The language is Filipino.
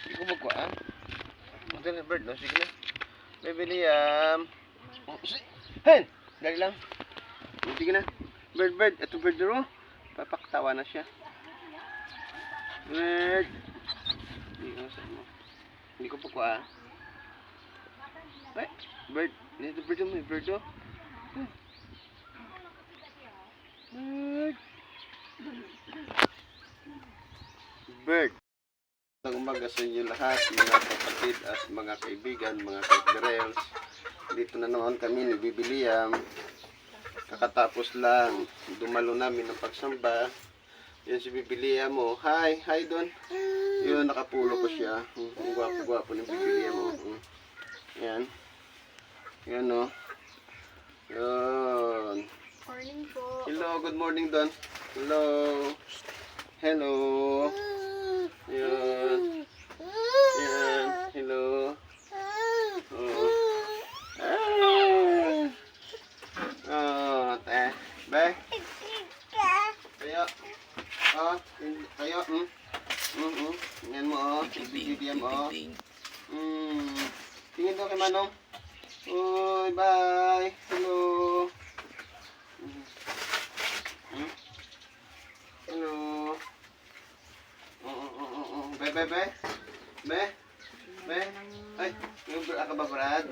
Hindi ko magkuhaan. Ito na bird, no? Sige na. Baby Liam. Oh, hen! Dali lang. Sige na. Bird, bird. Ito bird na, papaktawa na siya. Bird. Hindi ko pagkuhaan. Ay, bird. Ito bird mo, bird, oh. Bird. Bird. Ang umaga sa inyo lahat, mga kapatid at mga kaibigan, mga kaibigan. Dito na naman kami ni Bibi Liam. Kakatapos lang, dumalo namin ng pagsamba. Yan si Bibi Liam, oh. Hi, hi doon. Yun, nakapulo ko siya. Ang gwapo-gwapo ni Bibi Liam, oh. Yan. Yan, oh. Yun. Morning po. Hello, good morning doon. Hello. Hello. Yan. Yan. Hello. Oh. Oh, te. Be. Kayo. Oh, kayo. Tingnan mo, oh. Bibigyan mo, oh. Tingin ko kay Manong. Uy, bye. Hello. Hello. Be, be, be. Be. Be. Ay, yung ka ba, Brad?